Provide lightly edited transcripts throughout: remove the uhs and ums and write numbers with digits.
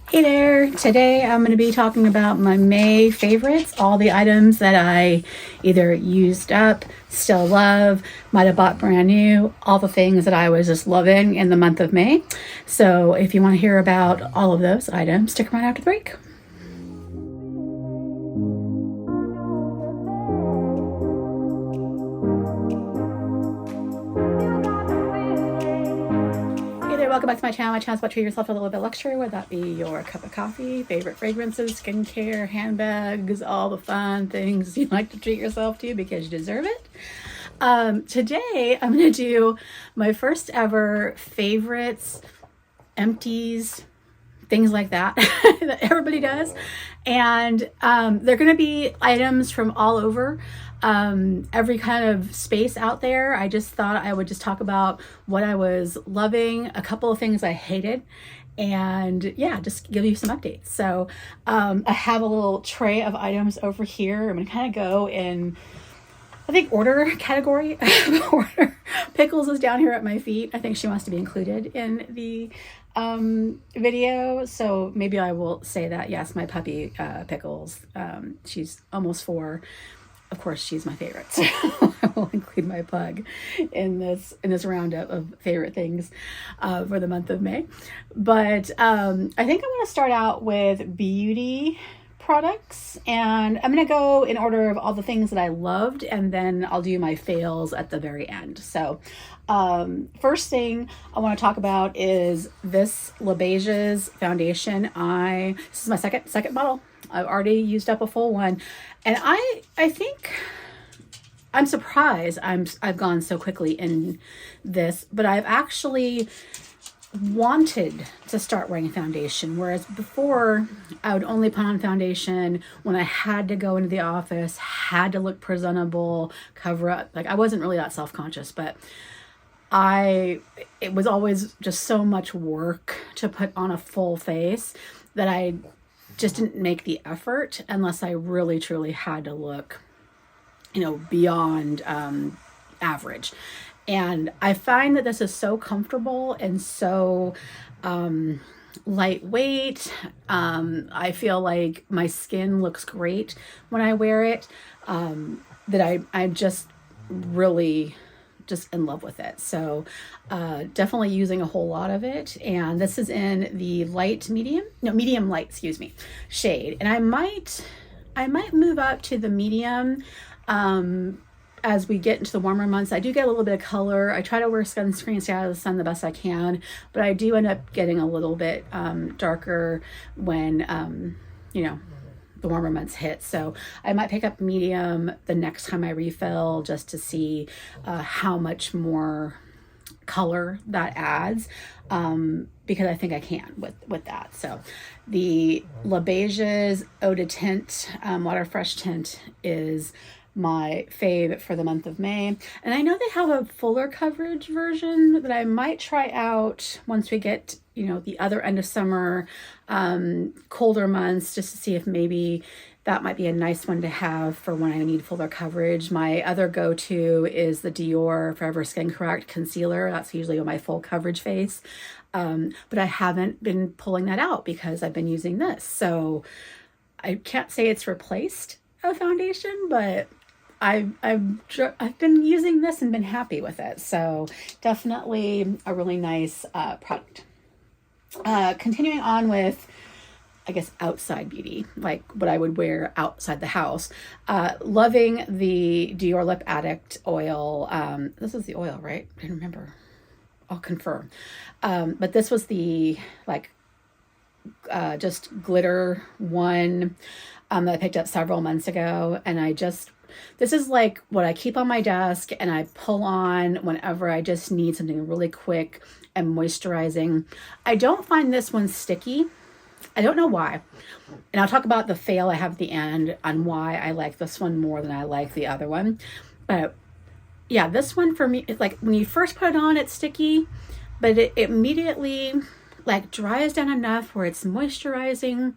Hey there! Today I'm going to be talking about my May favorites, all the items that I either used up, still love, might have bought brand new, all the things that I was just loving in the month of May. So if you want to hear about all of those items, stick around after the break. Welcome back to my channel. My channel is about treating yourself a little bit of luxury, whether that be your cup of coffee, favorite fragrances, skincare, handbags, all the fun things you like to treat yourself to because you deserve it. Today, I'm going to do my first ever favorites, empties, things like that that everybody does. And they're going to be items from all over every kind of space out there. I just thought I would just talk about what I was loving, a couple of things I hated, and yeah, just give you some updates. So I have a little tray of items over here. I'm going to kind of go in, I think, order category. Order. Pickles is down here at my feet. I think she wants to be included in the video, so maybe I will say that. Yes, my puppy Pickles, she's almost 4. Of course, she's my favorite, so I will include my pug in this roundup of favorite things for the month of May. But I think I'm going to start out with beauty products, and I'm going to go in order of all the things that I loved, and then I'll do my fails at the very end. So first thing I want to talk about is this Lubasia's foundation. This is my second bottle. I've already used up a full one, and I think I'm surprised I've gone so quickly in this, but I've actually wanted to start wearing foundation, whereas before I would only put on foundation when I had to go into the office, had to look presentable, cover up. Like, I wasn't really that self-conscious, but it was always just so much work to put on a full face that I just didn't make the effort unless I really truly had to look, beyond average. And I find that this is so comfortable and so lightweight. I feel like my skin looks great when I wear it, that I'm just really just in love with it. So definitely using a whole lot of it. And this is in the medium light, shade. And I might move up to the medium as we get into the warmer months. I do get a little bit of color. I try to wear sunscreen, stay out of the sun the best I can, but I do end up getting a little bit darker when, the warmer months hit. So I might pick up medium the next time I refill just to see how much more color that adds, because I think I can with that. So the Lubasia's Eau de Tint, Water Fresh Tint is my fave for the month of May. And I know they have a fuller coverage version that I might try out once we get, the other end of summer, colder months, just to see if maybe that might be a nice one to have for when I need fuller coverage. My other go-to is the Dior Forever Skin Correct Concealer. That's usually on my full coverage face. But I haven't been pulling that out because I've been using this. So I can't say it's replaced a foundation, but I've been using this and been happy with it. So definitely a really nice product. Continuing on with, I guess, outside beauty, like what I would wear outside the house. Loving the Dior Lip Addict oil. This is the oil, right? I didn't remember. I'll confirm. But this was the just glitter one that I picked up several months ago, and this is like what I keep on my desk and I pull on whenever I just need something really quick and moisturizing. I don't find this one sticky. I don't know why. And I'll talk about the fail I have at the end on why I like this one more than I like the other one. But yeah, this one for me, it's like when you first put it on, it's sticky, but it immediately dries down enough where it's moisturizing.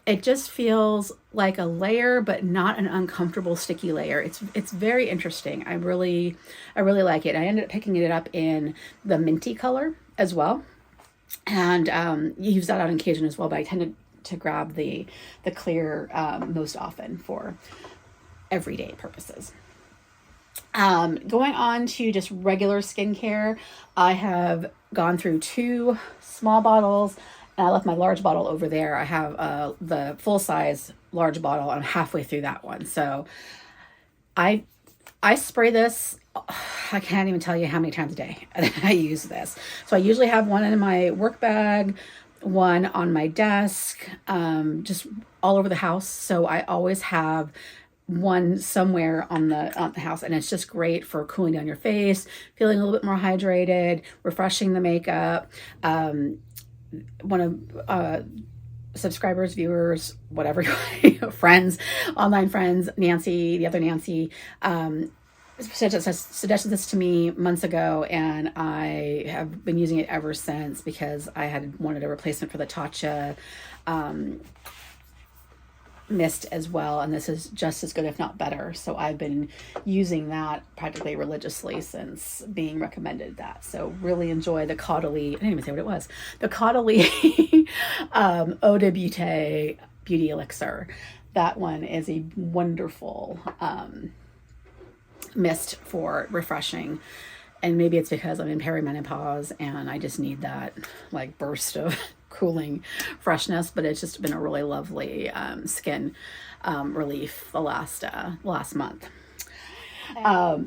It just feels like a layer, but not an uncomfortable sticky layer. It's very interesting. I really like it. I ended up picking it up in the minty color as well. And use that on occasion as well, but I tend to grab the clear most often for everyday purposes. Going on to just regular skincare, I have gone through 2 small bottles, and I left my large bottle over there. I have the full size large bottle. I'm halfway through that one. So I spray this, I can't even tell you how many times a day I use this. So I usually have one in my work bag, one on my desk, just all over the house. So I always have one somewhere on the house, and it's just great for cooling down your face, feeling a little bit more hydrated, refreshing the makeup. One of subscribers, viewers, whatever, friends, online friends, Nancy, the other Nancy, suggested this to me months ago, and I have been using it ever since because I had wanted a replacement for the Tatcha mist as well, and this is just as good, if not better. So I've been using that practically religiously since being recommended that. So really enjoy the Caudalie, I didn't even say what it was, the Caudalie Eau de Beauty Elixir. That one is a wonderful mist for refreshing. And maybe it's because I'm in perimenopause and I just need that like burst of cooling freshness, but it's just been a really lovely skin relief the last month.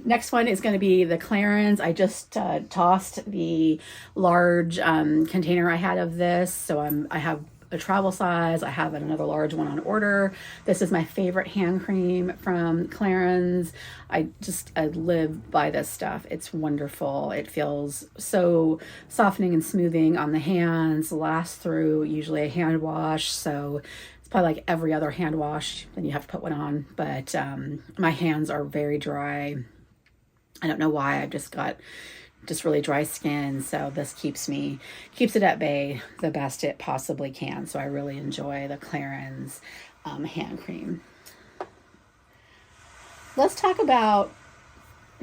Next one is going to be the Clarins. I just tossed the large container I had of this, so I have a travel size. I have another large one on order. This is my favorite hand cream from Clarins. I live by this stuff. It's wonderful. It feels so softening and smoothing on the hands, lasts through usually a hand wash. So it's probably like every other hand wash, then you have to put one on. But my hands are very dry. I don't know why. I've just got really dry skin, so this keeps it at bay the best it possibly can. So I really enjoy the Clarins hand cream. Let's talk about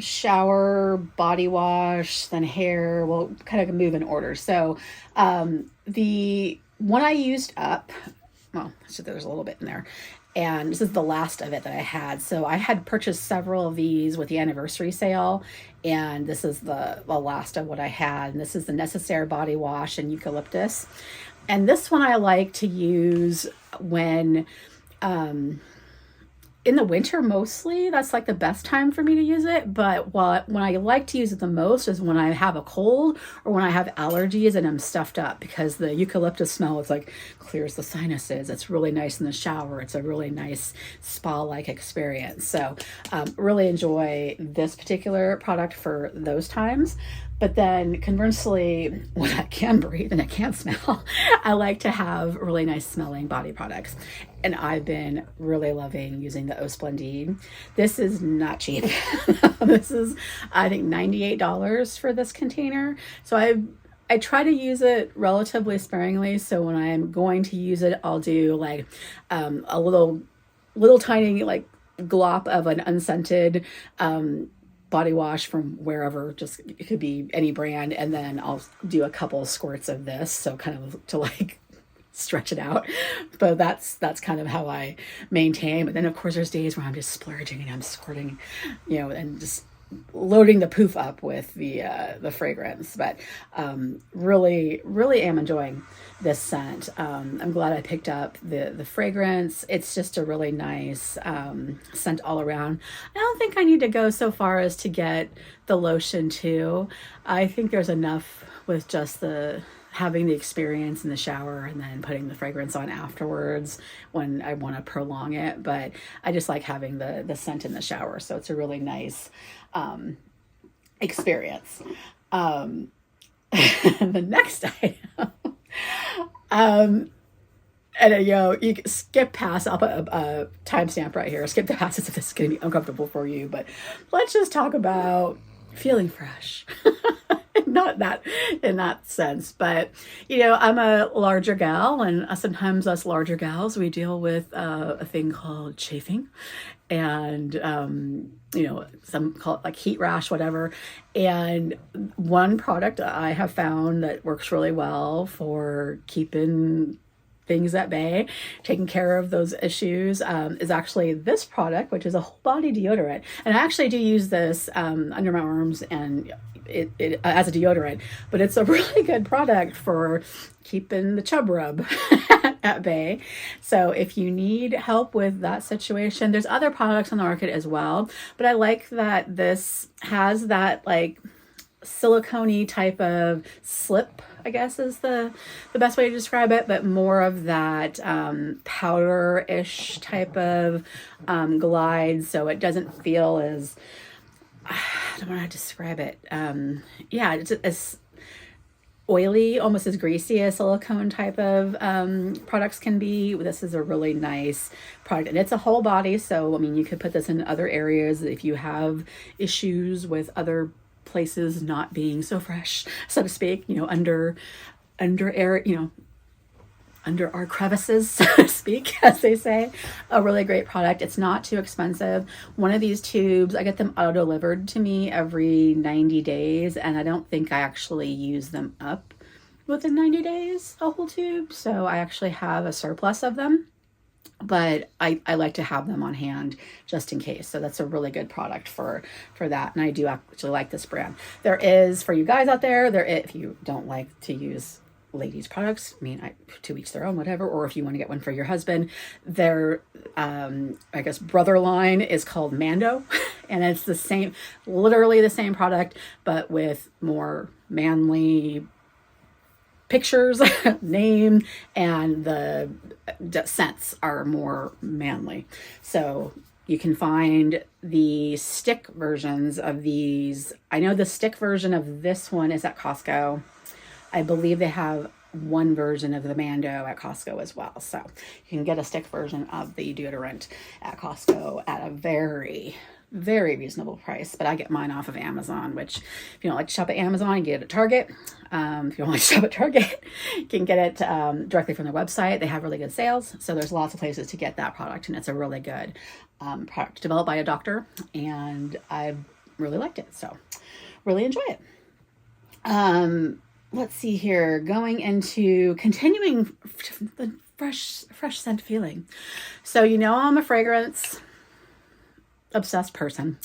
shower, body wash, then hair. We'll kind of move in order. So the one I used up, well, so there's a little bit in there, and this is the last of it that I had. So I had purchased several of these with the anniversary sale, and this is the last of what I had. And this is the Necessaire body wash in Eucalyptus. And this one I like to use when in the winter mostly. That's like the best time for me to use it. But when I like to use it the most is when I have a cold or when I have allergies and I'm stuffed up, because the eucalyptus smell is like clears the sinuses. It's really nice in the shower. It's a really nice spa-like experience. So really enjoy this particular product for those times. But then conversely, when I can breathe and I can't smell, I like to have really nice smelling body products. And I've been really loving using the Eau Spendid. This is not cheap. This is, I think, $98 for this container. So I try to use it relatively sparingly. So when I'm going to use it, I'll do like a little tiny like glop of an unscented body wash from wherever, just it could be any brand, and then I'll do a couple squirts of this, so kind of to like stretch it out. But that's kind of how I maintain. But then of course there's days where I'm just splurging and I'm squirting, and just loading the poof up with the fragrance. But really am enjoying this scent. I'm glad I picked up the fragrance. It's just a really nice scent all around. I don't think I need to go so far as to get the lotion too. I think there's enough with just having the experience in the shower and then putting the fragrance on afterwards when I want to prolong it. But I just like having the scent in the shower. So it's a really nice experience. The next item, and you can skip past, I'll put a timestamp right here, skip past if this is going to be uncomfortable for you, but let's just talk about feeling fresh. Not that in that sense, but you know, I'm a larger gal, and sometimes us larger gals, we deal with a thing called chafing, and you know, some call it like heat rash, whatever. And one product I have found that works really well for keeping things at bay, taking care of those issues, is actually this product, which is a whole body deodorant. And I actually do use this under my arms and it as a deodorant, but it's a really good product for keeping the chub rub at bay. So if you need help with that situation, there's other products on the market as well, but I like that this has that like silicone type of slip, I guess is the best way to describe it, but more of that powder-ish type of glide, so it doesn't feel as, I don't know how to describe it. Yeah, it's as oily, almost as greasy as silicone type of products can be. This is a really nice product, and it's a whole body, so I mean, you could put this in other areas if you have issues with other places not being so fresh, so to speak, you know, under air, you know, under our crevices, so to speak, as they say. A really great product. It's not too expensive. One of these tubes, I get them auto delivered to me every 90 days, and I don't think I actually use them up within 90 days, a whole tube. So I actually have a surplus of them, but I like to have them on hand just in case. So that's a really good product for that. And I do actually like this brand. There is, for you guys out there, if you don't like to use ladies products, I mean, to each their own, whatever, or if you want to get one for your husband, their I guess brother line is called Mando, and it's the same, literally the same product, but with more manly pictures, name, and the scents are more manly. So you can find the stick versions of these. I know the stick version of this one is at Costco. I believe they have one version of the Mando at Costco as well. So you can get a stick version of the deodorant at Costco at a very, very reasonable price. But I get mine off of Amazon, which if you don't like to shop at Amazon, you get it at Target. If you don't like to shop at Target, you can get it directly from their website. They have really good sales. So there's lots of places to get that product, and it's a really good product developed by a doctor, and I really liked it. So really enjoy it. Let's see here, going into continuing the fresh scent feeling. So, you know, I'm a fragrance obsessed person,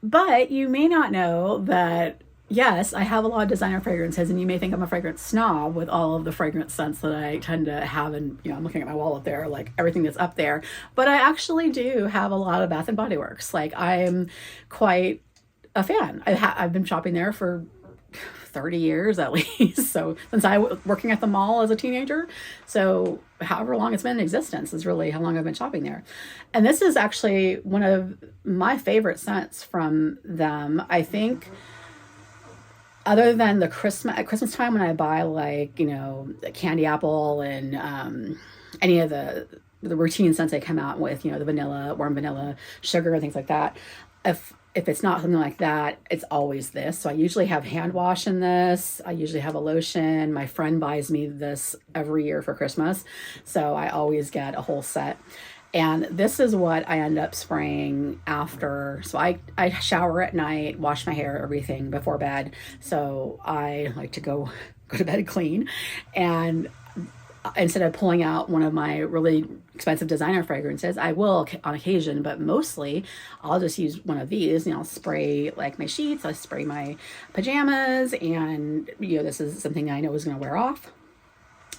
but you may not know that, yes, I have a lot of designer fragrances, and you may think I'm a fragrance snob with all of the fragrance scents that I tend to have. And, you know, I'm looking at my wall up there, like everything that's up there, but I actually do have a lot of Bath and Body Works. Like, I'm quite a fan. I've been shopping there for 30 years at least. So since I was working at the mall as a teenager, so however long it's been in existence is really how long I've been shopping there. And this is actually one of my favorite scents from them. I think other than at Christmas time when I buy, like, you know, candy apple and any of the routine scents they come out with, you know, the vanilla, warm vanilla, sugar, and things like that. If it's not something like that, it's always this. So I usually have hand wash in this. I usually have a lotion. My friend buys me this every year for Christmas, so I always get a whole set. And this is what I end up spraying after. So I shower at night, wash my hair, everything before bed. So I like to go to bed clean. And instead of pulling out one of my really expensive designer fragrances, I will on occasion, but mostly I'll just use one of these, and I'll spray like my sheets, I'll spray my pajamas, and you know, this is something I know is going to wear off.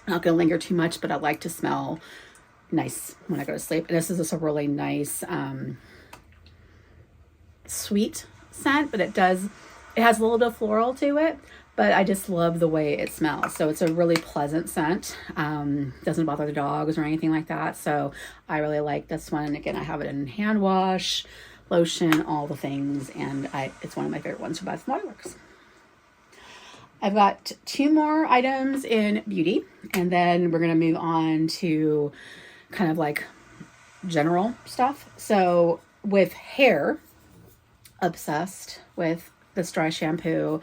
I'm not going to linger too much, but I like to smell nice when I go to sleep. And this is just a really nice sweet scent, but it has a little bit of floral to it, but I just love the way it smells. So it's a really pleasant scent. Doesn't bother the dogs or anything like that. So I really like this one. Again, I have it in hand wash, lotion, all the things, and it's one of my favorite ones from Bath & Body Works. I've got 2 more items in beauty, and then we're going to move on to kind of like general stuff. So with hair, obsessed with this dry shampoo.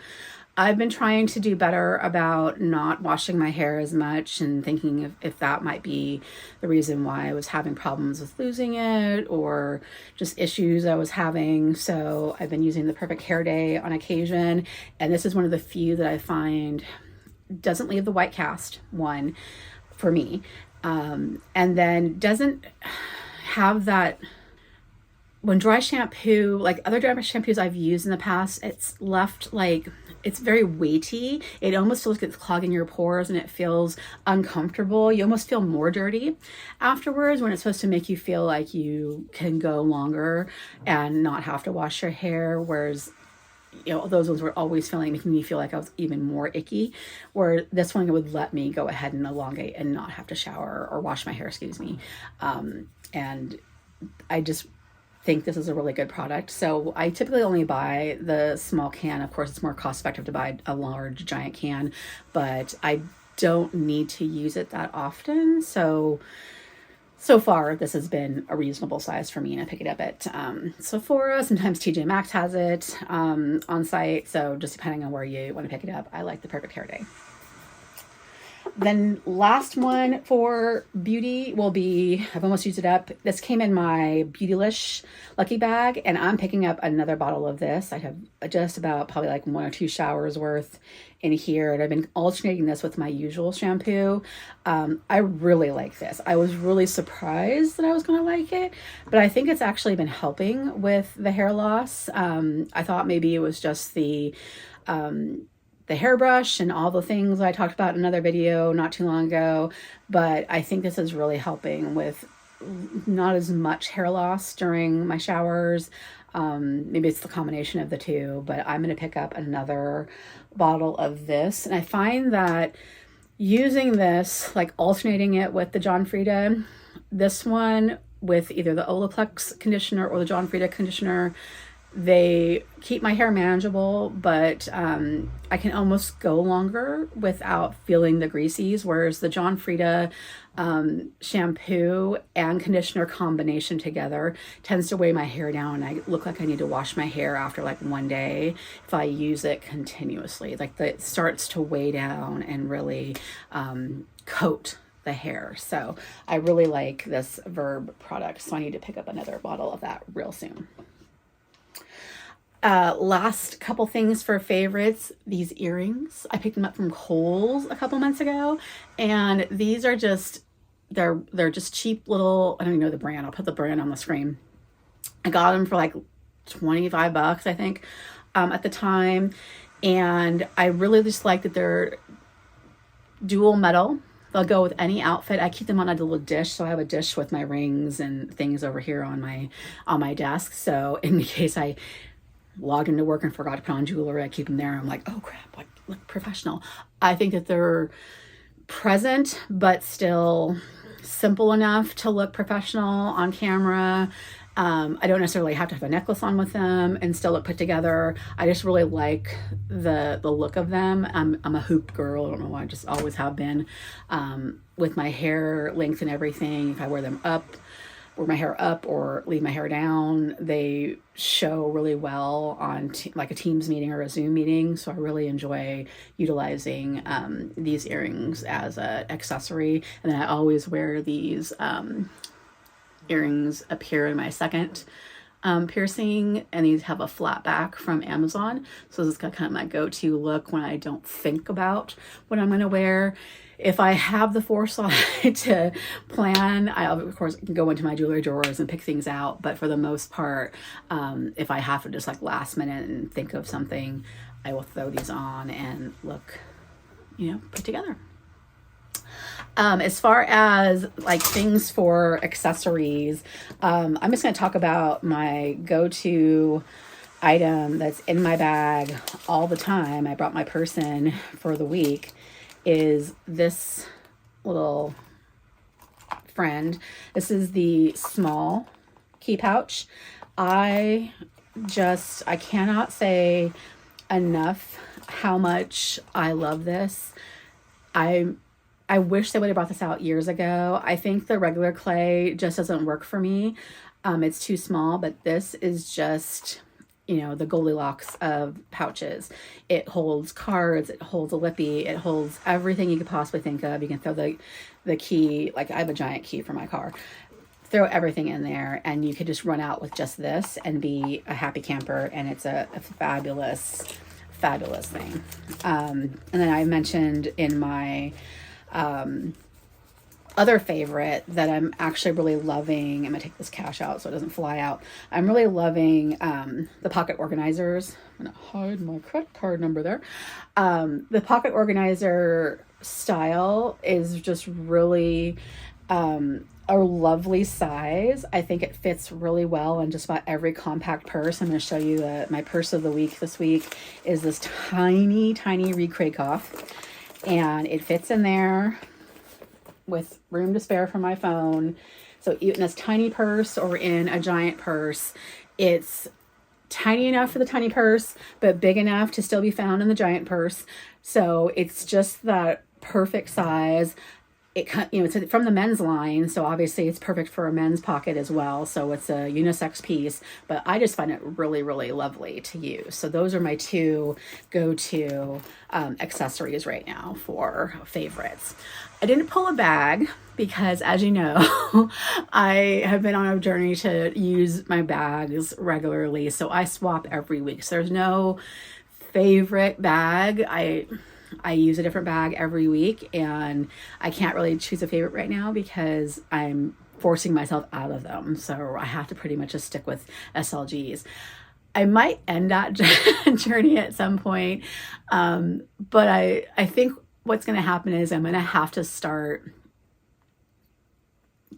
I've been trying to do better about not washing my hair as much and thinking if that might be the reason why I was having problems with losing it or just issues I was having. So I've been using the Perfect Hair Day on occasion. And this is one of the few that I find doesn't leave the white cast, one, for me. And then doesn't have that, when dry shampoo, like other dry shampoos I've used in the past, it's left like, it's very weighty. It almost feels like it's clogging your pores and it feels uncomfortable. You almost feel more dirty afterwards when it's supposed to make you feel like you can go longer and not have to wash your hair. Whereas, you know, those ones were always making me feel like I was even more icky, where this one would let me go ahead and elongate and not have to shower or wash my hair, excuse me. And I just think this is a really good product. So I typically only buy the small can. Of course, it's more cost effective to buy a large giant can, but I don't need to use it that often. So far, this has been a reasonable size for me, and I pick it up at Sephora. Sometimes TJ Maxx has it on site. So just depending on where you want to pick it up, I like the Perfect Hair Day. Then last one for beauty will be, I've almost used it up. This came in my Beautylish lucky bag, and I'm picking up another bottle of this. I have just about probably like 1 or 2 showers worth in here, and I've been alternating this with my usual shampoo. I really like this. I was really surprised that I was going to like it, but I think it's actually been helping with the hair loss. I thought maybe it was just the hairbrush and all the things I talked about in another video not too long ago, but I think this is really helping with not as much hair loss during my showers. Maybe it's the combination of the two, but I'm going to pick up another bottle of this. And I find that using this, like alternating it with the John Frieda, this one with either the Olaplex conditioner or the John Frieda conditioner, they keep my hair manageable, but I can almost go longer without feeling the greasies, whereas the John Frieda shampoo and conditioner combination together tends to weigh my hair down, and I look like I need to wash my hair after like one day if I use it continuously. Like it starts to weigh down and really coat the hair. So I really like this Verb product, so I need to pick up another bottle of that real soon. Last couple things for favorites, these earrings. I picked them up from Kohl's a couple months ago, and these are just, they're just cheap little, I don't even know the brand. I'll put the brand on the screen. I got them for like $25, I think, at the time. And I really just like that they're dual metal. They'll go with any outfit. I keep them on a little dish. So I have a dish with my rings and things over here on my desk. So in case I logged into work and forgot to put on jewelry, I keep them there. I'm like, oh crap, like look professional. I think that they're present, but still simple enough to look professional on camera. I don't necessarily have to have a necklace on with them and still look put together. I just really like the look of them. I'm a hoop girl. I don't know why, I just always have been. With my hair length and everything, if I wear them up, wear my hair up or leave my hair down, they show really well on like a Teams meeting or a Zoom meeting. So I really enjoy utilizing these earrings as an accessory. And then I always wear these earrings up here in my second piercing, and these have a flat back from Amazon. So this is kind of my go-to look when I don't think about what I'm going to wear. If I have the foresight to plan, I of course can go into my jewelry drawers and pick things out. But for the most part, if I have to just like last minute and think of something, I will throw these on and look, put together. As far as like things for accessories, I'm just going to talk about my go-to item that's in my bag all the time. I brought my purse in for the week. Is this little friend. This is the small key pouch. I cannot say enough how much I love this. I wish they would have brought this out years ago. I think the regular clay just doesn't work for me. It's too small, but this is just you know, the Goldilocks of pouches. It holds cards, it holds a lippy, it holds everything you could possibly think of. You can throw the key, like I have a giant key for my car. Throw everything in there and you could just run out with just this and be a happy camper, and it's a fabulous, fabulous thing. And then I mentioned in my other favorite that I'm actually really loving, I'm gonna take this cash out so it doesn't fly out. I'm really loving the pocket organizers. I'm gonna hide my credit card number there. The pocket organizer style is just really a lovely size. I think it fits really well in just about every compact purse. I'm going to show you my purse of the week this week is this tiny, tiny Reed Krakoff, and it fits in there with room to spare for my phone. So in this tiny purse or in a giant purse, it's tiny enough for the tiny purse, but big enough to still be found in the giant purse. So it's just that perfect size. It, you know, it's from the men's line, so obviously it's perfect for a men's pocket as well. So it's a unisex piece, but I just find it really, really lovely to use. So those are my two go-to accessories right now for favorites. I didn't pull a bag because, as you know, I have been on a journey to use my bags regularly. So I swap every week. So there's no favorite bag. I use a different bag every week, and I can't really choose a favorite right now because I'm forcing myself out of them. So I have to pretty much just stick with SLGs. I might end that journey at some point, but I think what's going to happen is I'm going to have to start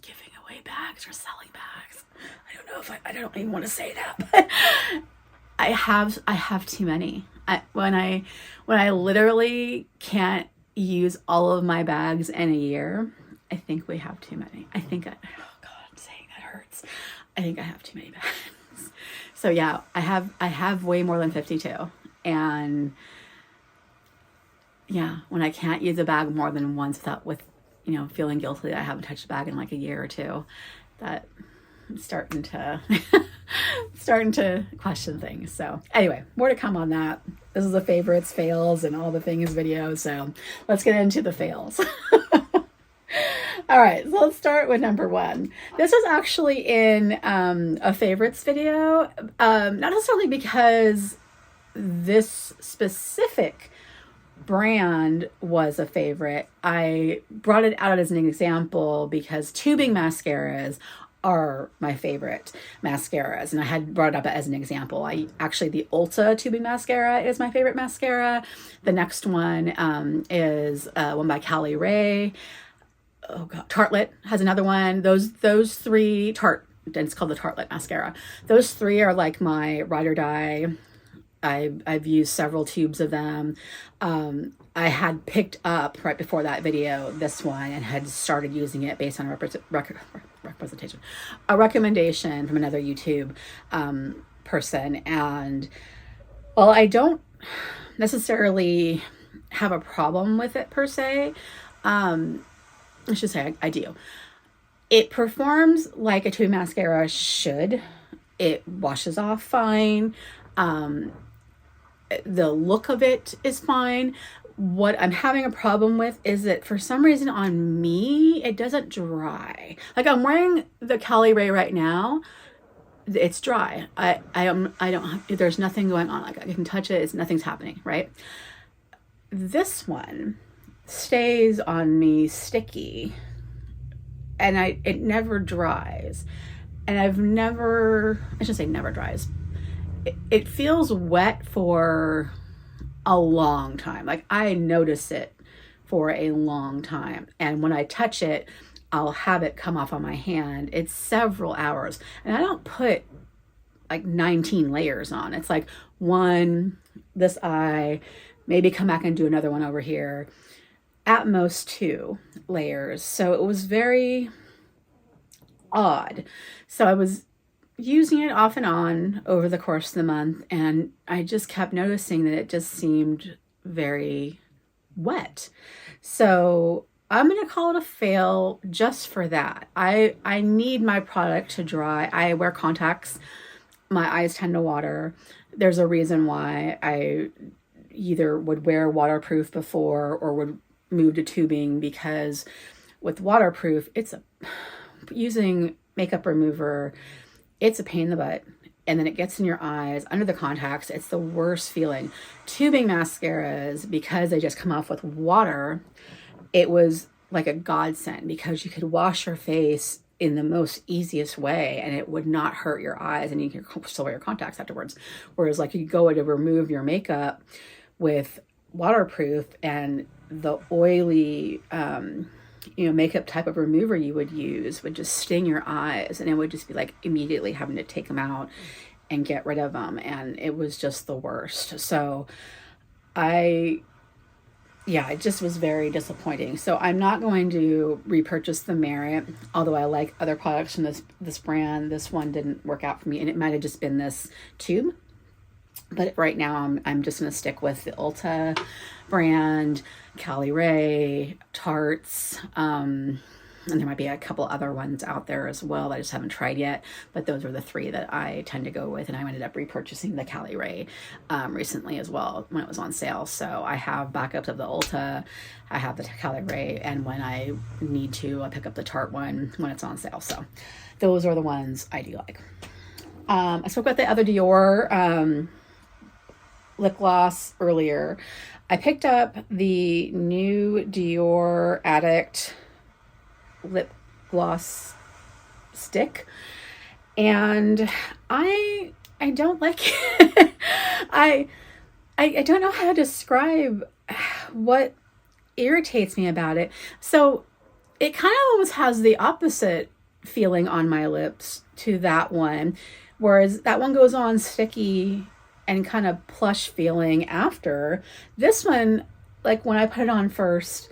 giving away bags or selling bags. I don't know if I don't even want to say that, but I have too many. When I literally can't use all of my bags in a year, I think we have too many. Oh God, saying that hurts. I think I have too many bags. So yeah, I have way more than 52. And yeah, when I can't use a bag more than once with feeling guilty that I haven't touched a bag in like a year or two, that I'm starting to question things. So anyway, more to come on that. This is the favorites, fails, and all the things video. So let's get into the fails. All right, so let's start with number one. This was actually in a favorites video, not necessarily because this specific brand was a favorite. I brought it out as an example because tubing mascaras are my favorite mascaras, and I had brought it up as an example. The Ulta tubing mascara is my favorite mascara. The next one is one by Cali Ray. Oh God, Tartelette has another one. Those three, it's called the Tartelette mascara. Those three are like my ride or die. I've used several tubes of them. I had picked up right before that video this one and had started using it based on a recommendation from another YouTube person. And while I don't necessarily have a problem with it per se, I should say I do. It performs like a tube mascara should. It washes off fine. The look of it is fine. What I'm having a problem with is that for some reason on me, it doesn't dry. Like I'm wearing the Cali Ray right now. It's dry. There's nothing going on. Like I can touch it. Nothing's happening, right? This one stays on me sticky, and it never dries. And I should say never dries. It feels wet for a long time. Like I notice it for a long time. And when I touch it, I'll have it come off on my hand. It's several hours. And I don't put like 19 layers on. It's like one, this eye, maybe come back and do another one over here. At most 2 layers. So it was very odd. So I was using it off and on over the course of the month, and I just kept noticing that it just seemed very wet. So I'm going to call it a fail just for that. I need my product to dry. I wear contacts. My eyes tend to water. there's a reason why I either would wear waterproof before or would move to tubing, because with waterproof, using makeup remover, it's a pain in the butt. And then it gets in your eyes, under the contacts. It's the worst feeling. Tubing mascaras, because they just come off with water, it was like a godsend, because you could wash your face in the most easiest way and it would not hurt your eyes, and you can still wear your contacts afterwards. Whereas like you go to remove your makeup with waterproof, and the oily makeup type of remover you would use would just sting your eyes, and it would just be like immediately having to take them out and get rid of them, and it was just the worst. So it just was very disappointing. So I'm not going to repurchase the Merit, although I like other products from this brand. This one didn't work out for me, and it might have just been this tube. But right now I'm just going to stick with the Ulta brand, Cali Ray, Tarts, and there might be a couple other ones out there as well that I just haven't tried yet. But those are the three that I tend to go with, and I ended up repurchasing the Cali Ray recently as well when it was on sale. So I have backups of the Ulta, I have the Cali Ray, and when I need to, I pick up the Tarte one when it's on sale. So those are the ones I do like. I spoke about the other Dior lip gloss earlier. I picked up the new Dior Addict lip gloss stick, and I don't like it. I don't know how to describe what irritates me about it. So it kind of almost has the opposite feeling on my lips to that one, whereas that one goes on sticky and kind of plush feeling after. This one, like when I put it on first,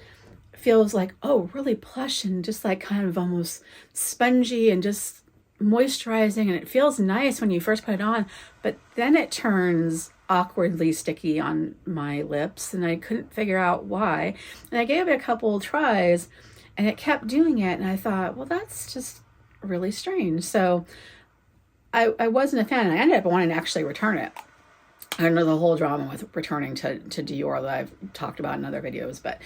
feels like, oh, really plush and just like kind of almost spongy and just moisturizing, and it feels nice when you first put it on, but then it turns awkwardly sticky on my lips, and I couldn't figure out why. And I gave it a couple tries and it kept doing it, and I thought, well, that's just really strange. So I wasn't a fan, and I ended up wanting to actually return it. I don't know the whole drama with returning to Dior that I've talked about in other videos, but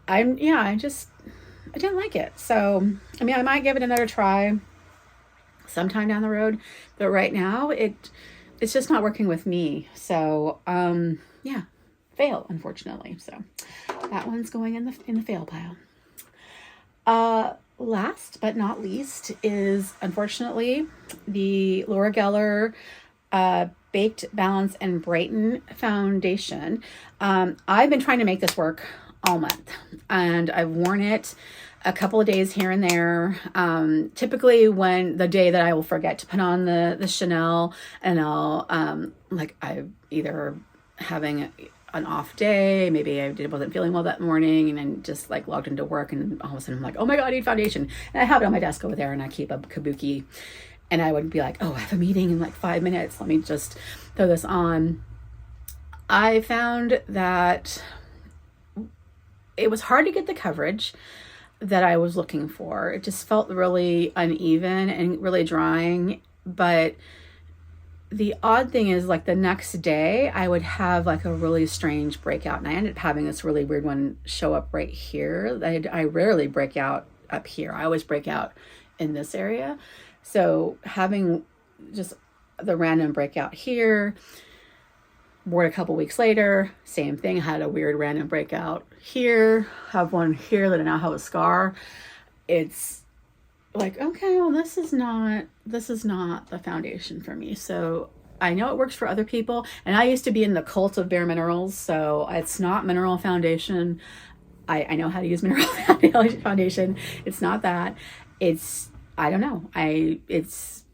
I didn't like it. So, I mean, I might give it another try sometime down the road, but right now it's just not working with me. So, fail, unfortunately. So that one's going in the fail pile. Last but not least is, unfortunately, the Laura Geller Baked Balance and Brighten foundation. I've been trying to make this work all month, and I've worn it a couple of days here and there. Typically when the day that I will forget to put on the Chanel, and I'll I'm either having an off day, maybe I wasn't feeling well that morning, and then just like logged into work, and all of a sudden I'm like, oh my god, I need foundation, and I have it on my desk over there, and I keep a kabuki, and I would be like, oh, I have a meeting in like 5 minutes, let me just throw this on. I found that it was hard to get the coverage that I was looking for. It just felt really uneven and really drying. But the odd thing is, like, the next day I would have like a really strange breakout, and I ended up having this really weird one show up right here. I rarely break out up here. I always break out in this area. So having just the random breakout here, wore it a couple weeks later, same thing, had a weird random breakout here, have one here that I now have a scar. It's like, okay, well, this is not the foundation for me. So I know it works for other people, and I used to be in the cult of Bare Minerals, so it's not mineral foundation. I know how to use mineral foundation. It's not that. I don't know.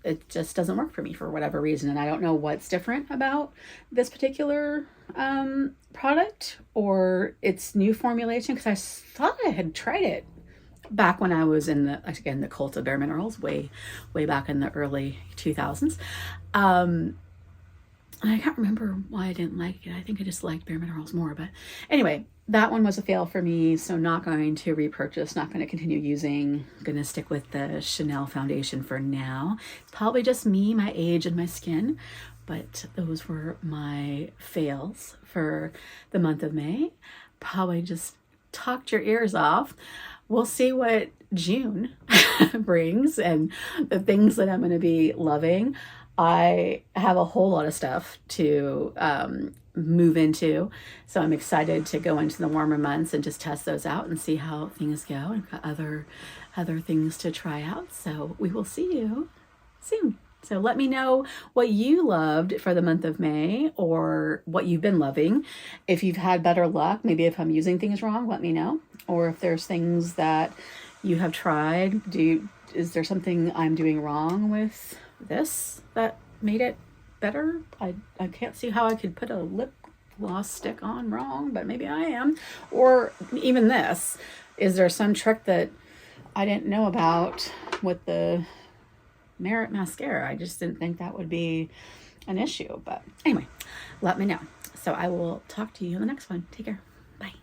It just doesn't work for me for whatever reason. And I don't know what's different about this particular product or its new formulation, because I thought I had tried it back when I was in the cult of Bare Minerals, way back in the early 2000s. And I can't remember why I didn't like it. I think I just liked Bare Minerals more. But anyway, that one was a fail for me, so not going to repurchase, not going to continue using. I'm going to stick with the Chanel foundation for now. It's probably just me, my age, and my skin, But those were my fails for the month of May. Probably just talked your ears off. We'll see what June brings and the things that I'm going to be loving. I have a whole lot of stuff to move into, so I'm excited to go into the warmer months and just test those out and see how things go. I've got other things to try out, so we will see you soon. So let me know what you loved for the month of May, or what you've been loving. If you've had better luck, maybe if I'm using things wrong, let me know. Or if there's things that you have tried, is there something I'm doing wrong with this that made it better? I can't see how I could put a lip gloss stick on wrong, but maybe I am. Or even this, is there some trick that I didn't know about with the Merit mascara? I just didn't think that would be an issue. But anyway, let me know. So I will talk to you in the next one. Take care. Bye.